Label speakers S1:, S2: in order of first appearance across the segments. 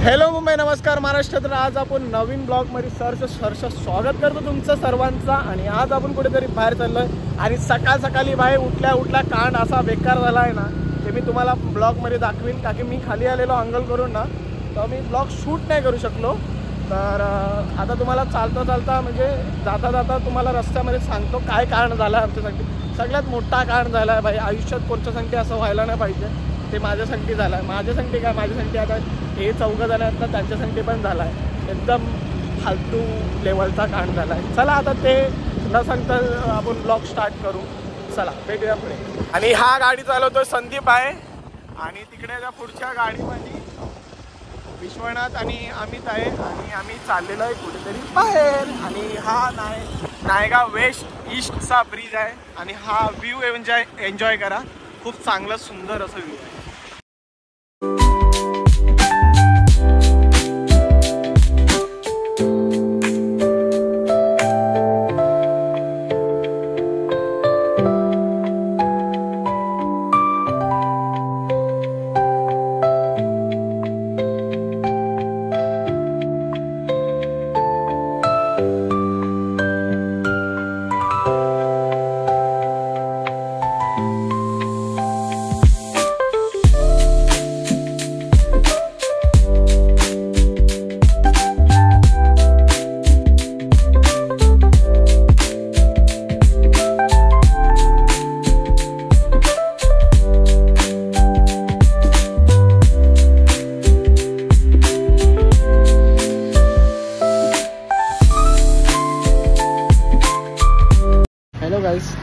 S1: Hello Mumbai, नमस्कार महाराष्ट्र. तर आज आपण नवीन ब्लॉगमध्ये सहर्ष स्वागत करतो तुमचं सर्वांचा. आणि आज आपण कुठेतरी बाहेर चाललोय आणि सकाळी बाहेर उठल्या कांड असा बेकार झाला आहे ना, ते मी तुम्हाला ब्लॉगमध्ये दाखवीन. का की मी खाली आलेलो अंगल करून ना, तर मी ब्लॉग शूट नाही करू शकलो. तर आता तुम्हाला चालता म्हणजे जाता तुम्हाला रस्त्यामध्ये सांगतो काय कारण झालं आहे आमच्यासाठी. सगळ्यात मोठा कारण झाला आहे भाई आयुष्यात. कोणत्यासाठी असं व्हायला नाही पाहिजे, ते माझ्यासाठी झालं आहे. माझ्यासाठी आता हे 4 जण आहेत ना, त्यांच्यासाठी पण झाला आहे. एकदम फालतू लेवलचा कांड झाला आहे. चला आता ते न सांगता आपण ब्लॉग स्टार्ट करू. चला भेटूया पुढे. आणि हा गाडी चालवतोय संदीप आहे, आणि तिकडे त्या पुढच्या गाडीमध्ये विश्वनाथ आणि अमित आहे. आणि आम्ही चाललेलो आहे कुठेतरी बाहेर. आणि हा नायगाव वेस्ट ईस्टचा ब्रिज आहे. आणि हा व्ह्यू एन्जॉय करा. खूप चांगलं सुंदर असं व्ह्यू आहे.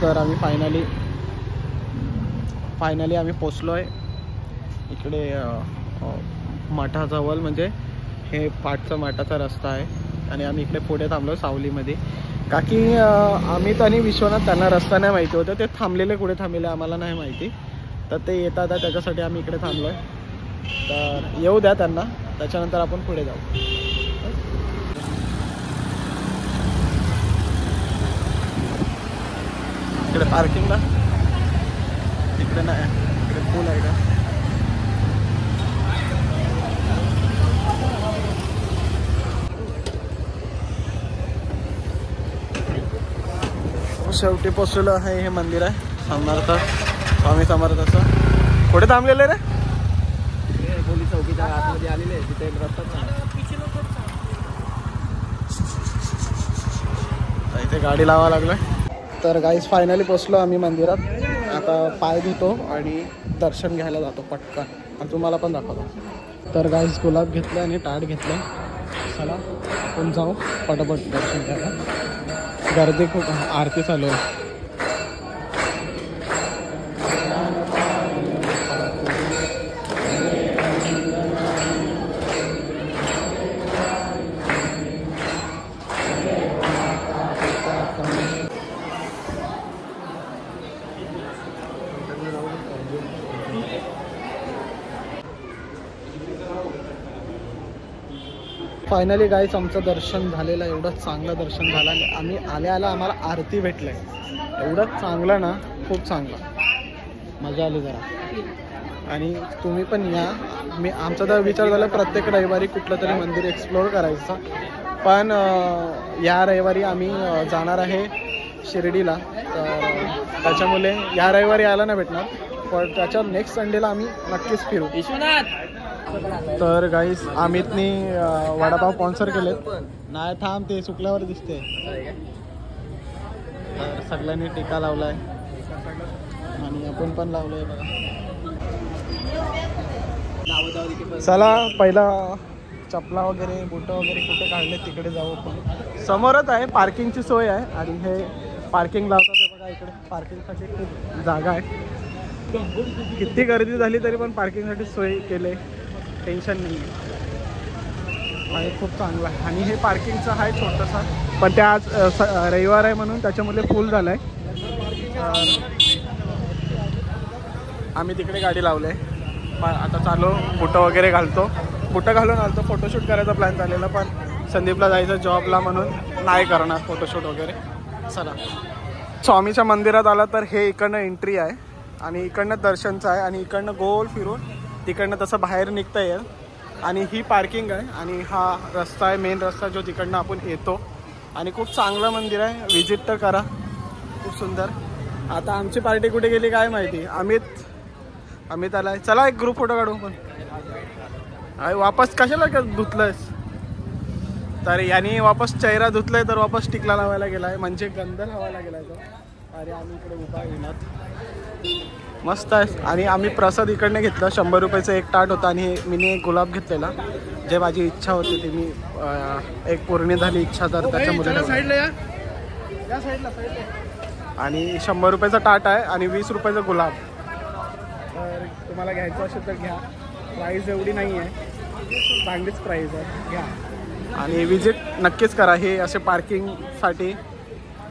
S1: तर आम्ही फायनली आम्ही पोचलो आहे इकडे मठाजवळ. म्हणजे हे मठाचा रस्ता आहे. आणि आम्ही इकडे पुढे थांबलो सावलीमध्ये. का की अमित आणि विश्वनाथ त्यांना रस्ता नाही माहिती होतं. ते थांबलेले कुठे थांबलेले आम्हाला नाही माहिती. तर ते येतात, त्याच्यासाठी आम्ही इकडे थांबलो आहे. तर येऊ द्या त्यांना, त्याच्यानंतर आपण पुढे जाऊ. इकडे पार्किंगला इकडे नाही, इकडे पूल आहे का. शेवटी पोचलेलं आहे. हे मंदिर आहे स्वामी समर्थाचं. कुठे थांबलेलं रे?
S2: पोलीस चौकीच्या आतमध्ये आलेले, तिथे एक रस्ता
S1: इथे गाडी लावा लागलोय. तर गाईज फायनली पोचलो आम्ही मंदिरात. आता पाय धुतो आणि दर्शन घ्यायला जातो पटकन, आणि तुम्हाला पण दाखवतो. तर गाईज गुलाब घेतलं आणि ताट घेतलं. चला आपण जाऊ पटापट दर्शन घ्यायला. गर्दी खूप, आरती चालू आहे. फायनली गाईच आमचं दर्शन झालेलं आहे. एवढं चांगलं दर्शन झालं. आम्ही आल्या आम्हाला आरती भेटलं आहे. एवढं चांगलं ना, खूप चांगलं, मजा आली जरा. आणि तुम्ही पण या. आमचा तर विचार झाला प्रत्येक रविवारी कुठलं तरी मंदिर एक्सप्लोअर करायचा. पण या रविवारी आम्ही जाणार आहे शिर्डीला. तर त्याच्यामुळे या रविवारी यायला नाही भेटणार, पण त्याच्या नेक्स्ट संडेला आम्ही नक्कीच फिरू. तर गाईस अमितनी वडापाव स्पॉन्सर केलेत. नाही थांब, ते सुकल्यावर दिसते. तर सगळ्यांनी टीका लावलाय आणि आपण पण लावलोय बघा. चला पहिला चपला वगैरे बुट वगैरे कुठे काढले तिकडे जाऊ आपण. समोरच आहे, पार्किंगची सोय आहे. आणि हे पार्किंग लावतात ते बघा. इकडे पार्किंगसाठी खूप जागा आहे. किती गर्दी झाली तरी पण पार्किंगसाठी सोय केले, टेन्शन नाही आहे. खूप चांगलं आहे. आणि हे पार्किंगचं आहे छोटंसं, पण ते आज रविवार आहे म्हणून त्याच्यामुळे फुल झालं आहे. आम्ही तिकडे गाडी लावली आहे. आता चालू बुटं वगैरे घालतो. बुटं घालून आलतो. फोटोशूट करायचा प्लॅन झालेला, पण संदीपला जायचं जॉबला म्हणून नाही करणार फोटोशूट वगैरे. चला स्वामीच्या मंदिरात आला तर हे इकडनं एंट्री आहे आणि इकडनं दर्शनचं आहे. आणि इकडनं गोल फिरून तिकडनं तसं बाहेर निघता येईल. आणि ही पार्किंग आहे आणि हा रस्ता आहे, मेन रस्ता जो तिकडनं आपण येतो. आणि खूप चांगलं मंदिर आहे, व्हिजिट तर करा, खूप सुंदर. आता आमची पार्टी कुठे गेली काय माहिती. अमित आलाय. चला एक ग्रुप फोटो काढू पण. वापस कशाला धुतलंयस? तर याने वापस चेहरा धुतलाय तर वापस टिकला लावायला गेलाय, म्हणजे गंध लावायला गेलाय तो. अरे आम्ही इकडे उभा येणार मस्त आहे. आणि आम्ही प्रसाद इकडनं घेतला, 100 रुपयाचं एक ताट होता आणि मी एक गुलाब घेतलेला, जे माझी इच्छा होती ती मी एक पूर्ण झाली इच्छा, तर त्याच्यामुळे साईडला आणि 100 रुपयाचा ताट आहे आणि 20 रुपयाचा गुलाब. तर तुम्हाला घ्यायचं असेल तर घ्या, प्राईस एवढी नाही आहे, चांगलीच प्राईस आहे, घ्या आणि विजिट नक्कीच करा. हे असे पार्किंगसाठी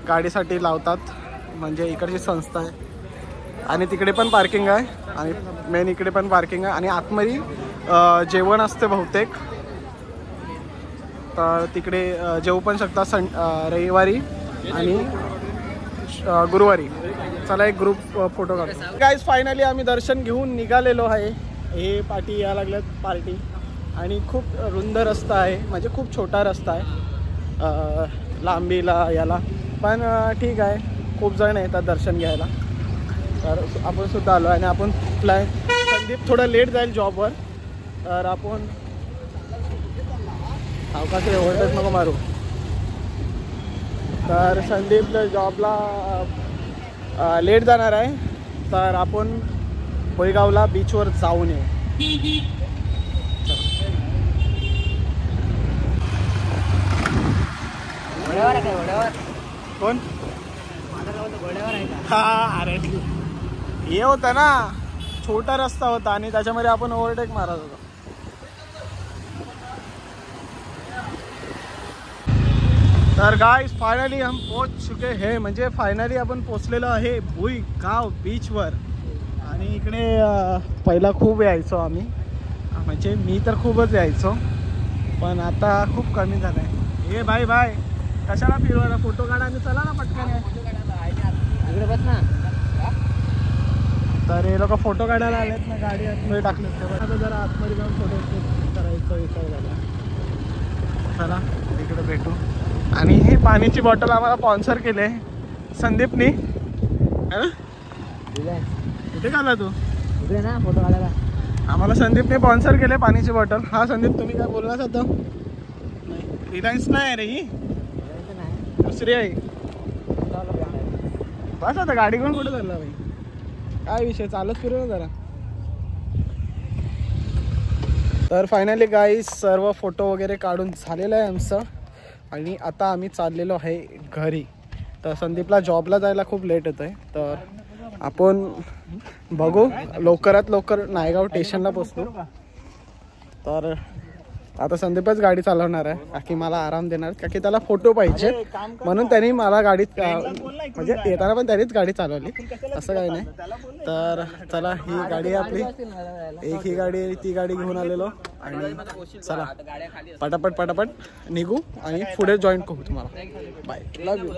S1: गाडीसाठी लावतात, म्हणजे इकडची संस्था आहे. आणि तिकडे पण पार्किंग आहे आणि मेन इकडे पण पार्किंग आहे. आणि आतमध्ये जेवण असते बहुतेक, तर तिकडे जेवू पण शकता रविवारी आणि गुरुवारी. चला एक ग्रुप फोटो काढतो. गाईज फायनली आम्ही दर्शन घेऊन निघालेलो आहे. हे पार्टी या लागल्यात पार्टी आणि खूप रुंद रस्ता आहे, म्हणजे खूप छोटा रस्ता आहे लांबीला याला, पण ठीक आहे. खूप जण येतात दर्शन घ्यायला, तर आपण सुद्धा आलो. आणि आपण संदीप थोडं लेट जाईल जॉबवर, तर आपण अवकाश ओव्हरटेक नको मारू. तर संदीप जॉबला लेट जाणार आहे, तर आपण भोईगावला बीचवर जाऊन येऊ. कोण? हा अरे हे होतं ना, छोटा रस्ता होता आणि त्याच्यामध्ये आपण ओव्हरटेक मारत होतो. तर गाइस फायनली हम पोहोच चुके हैं, म्हणजे फायनली आपण पोचलेलो आहे भुईगाव बीचवर. आणि इकडे पहिला खूप यायचो आम्ही, म्हणजे मी तर खूपच यायचो, पण आता खूप कमी झालं आहे. हे बाय कशाला फिरवायला, फोटो काढा आणि चला ना पटकन इकडे बस ना. तर हे लोक फोटो काढायला आलेत ना, गाडी आतमध्ये टाकलेत. आता जरा आतमध्ये जाऊन फोटो करायचा विचार झाला. चला इकडे भेटू. आणि ही पाण्याची बॉटल आम्हाला स्पॉन्सर केले संदीपनी, है ना? कुठे काढला तू? इकडे ना फोटो काढायला. आम्हाला संदीपने स्पॉन्सर केले पाण्याची बॉटल. हा संदीप तुम्ही काय बोललास आता? रिलायन्स नाही आहे रे, ही दुसरी आहे. बस आता गाडी घेऊन कुठे चालला भाई? काय विषय, चालत फिरू ना जरा. तर फायनली गाईस सर्व फोटो वगैरे काढून झालेलं आहे आमचं आणि आता आम्ही चाललेलो आहे घरी. तर संदीपला जॉबला जायला खूप लेट होतं आहे, तर आपण बघू लवकरात लवकर नायगाव स्टेशनला पोचतो. तर आता संदीपच गाडी चालवणार आहे, का की मला आराम देणार, का की त्याला फोटो पाहिजे म्हणून त्यांनी मला गाडीत म्हणजे येताना पण त्यांनीच गाडी चालवली, असं काही नाही. तर चला ही गाडी आहे आपली, एक ही गाडी ती गाडी घेऊन आलेलो आणि चला पटापट निघू आणि पुढे जॉईन करू तुम्हाला. Bye, love you.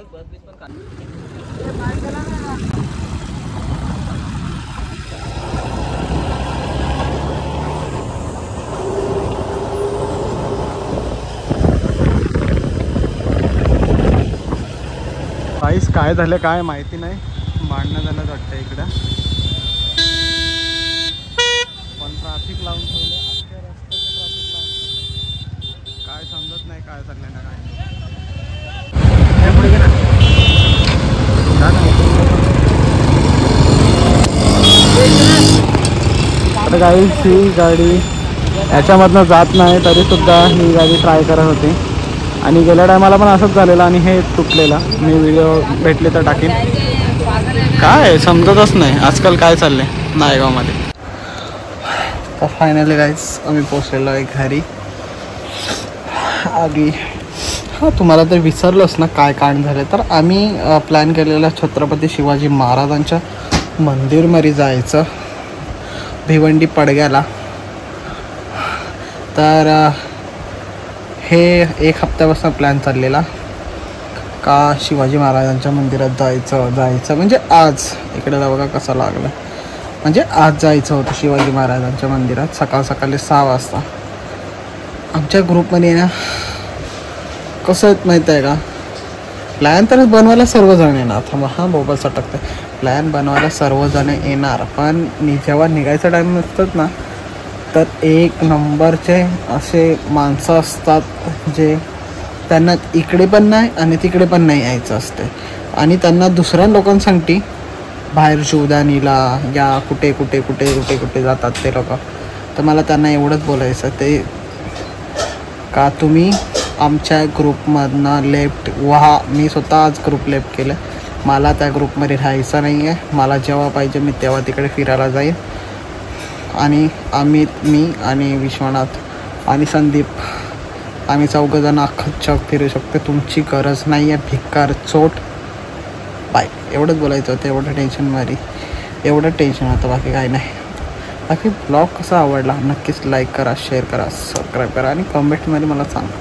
S1: गाईस काय झालं काय माहिती नाही, भांडणं झालं वाटतं इकडं, पण ट्रॅफिक लावून ठेवलं अख्ख्या रस्त्याचं, ट्रॅफिक लावून काय समजत नाही काय चाललंय ना काय. आता गाईस ही गाडी याच्यामधनं जात नाही तरी सुद्धा ही गाडी ट्राय करत होती आणि गेल्या टायमाला पण असंच झालेलं आणि हे तुटलेला. मी व्हिडिओ भेटले तर टाकीन. काय समजतच नाही आजकाल काय चाललंय नायगावमध्ये. तर फायनली गाईस आम्ही पोचलेलो आहे घरी. आधी तुम्हाला तर विसरलोच ना काय कांड झालं. तर आम्ही प्लॅन केलेला छत्रपती शिवाजी महाराजांच्या मंदिरमध्ये जायचं भिवंडी पडग्याला. तर हे एक हप्त्यापासून प्लॅन चाललेला का शिवाजी महाराजांच्या मंदिरात जायचं म्हणजे आज इकडे बघा कसं लागलं, म्हणजे आज जायचं होतं शिवाजी महाराजांच्या मंदिरात सकाळी 6 वाजता. आमच्या ग्रुपमध्ये ना कसं आहे माहीत आहे का, प्लॅन तर बनवायला सर्वजण येणार. थांबा हा मोबाईल सटकते. प्लॅन बनवायला सर्वजण येणार, पण जेव्हा निघायचा टाईम नसतात ना, तर एक नंबरचे असे माणसं असतात जे त्यांना इकडे पण नाही आणि तिकडे पण नाही यायचं असते, आणि त्यांना दुसऱ्या लोकांसाठी बाहेर शोधानीला या कुठे कुठे कुठे कुठे कुठे जातात ते लोक. तर मला त्यांना एवढंच बोलायचं ते का तुम्ही आमच्या ग्रुपमधनं लेफ्ट व्हा. मी स्वतः आज ग्रुप लेफ्ट केलं. मला त्या ग्रुपमध्ये राहायचं नाही आहे. मला जेव्हा पाहिजे मी तेव्हा तिकडे फिरायला जाईन. आणि अमित, मी आणि विश्वनाथ आणि संदीप आम्ही चौघंजण अख्खं जग फिरू शकतो. तुमची गरज नाही आहे भिक्कार चोट. बाय. एवढंच बोलायचं होतं. एवढं टेन्शन होतं, बाकी काही नाही. बाकी ब्लॉग कसा आवडला नक्कीच लाईक करा, शेअर करा, सबस्क्राईब करा आणि कमेंटमध्ये मला सांगा.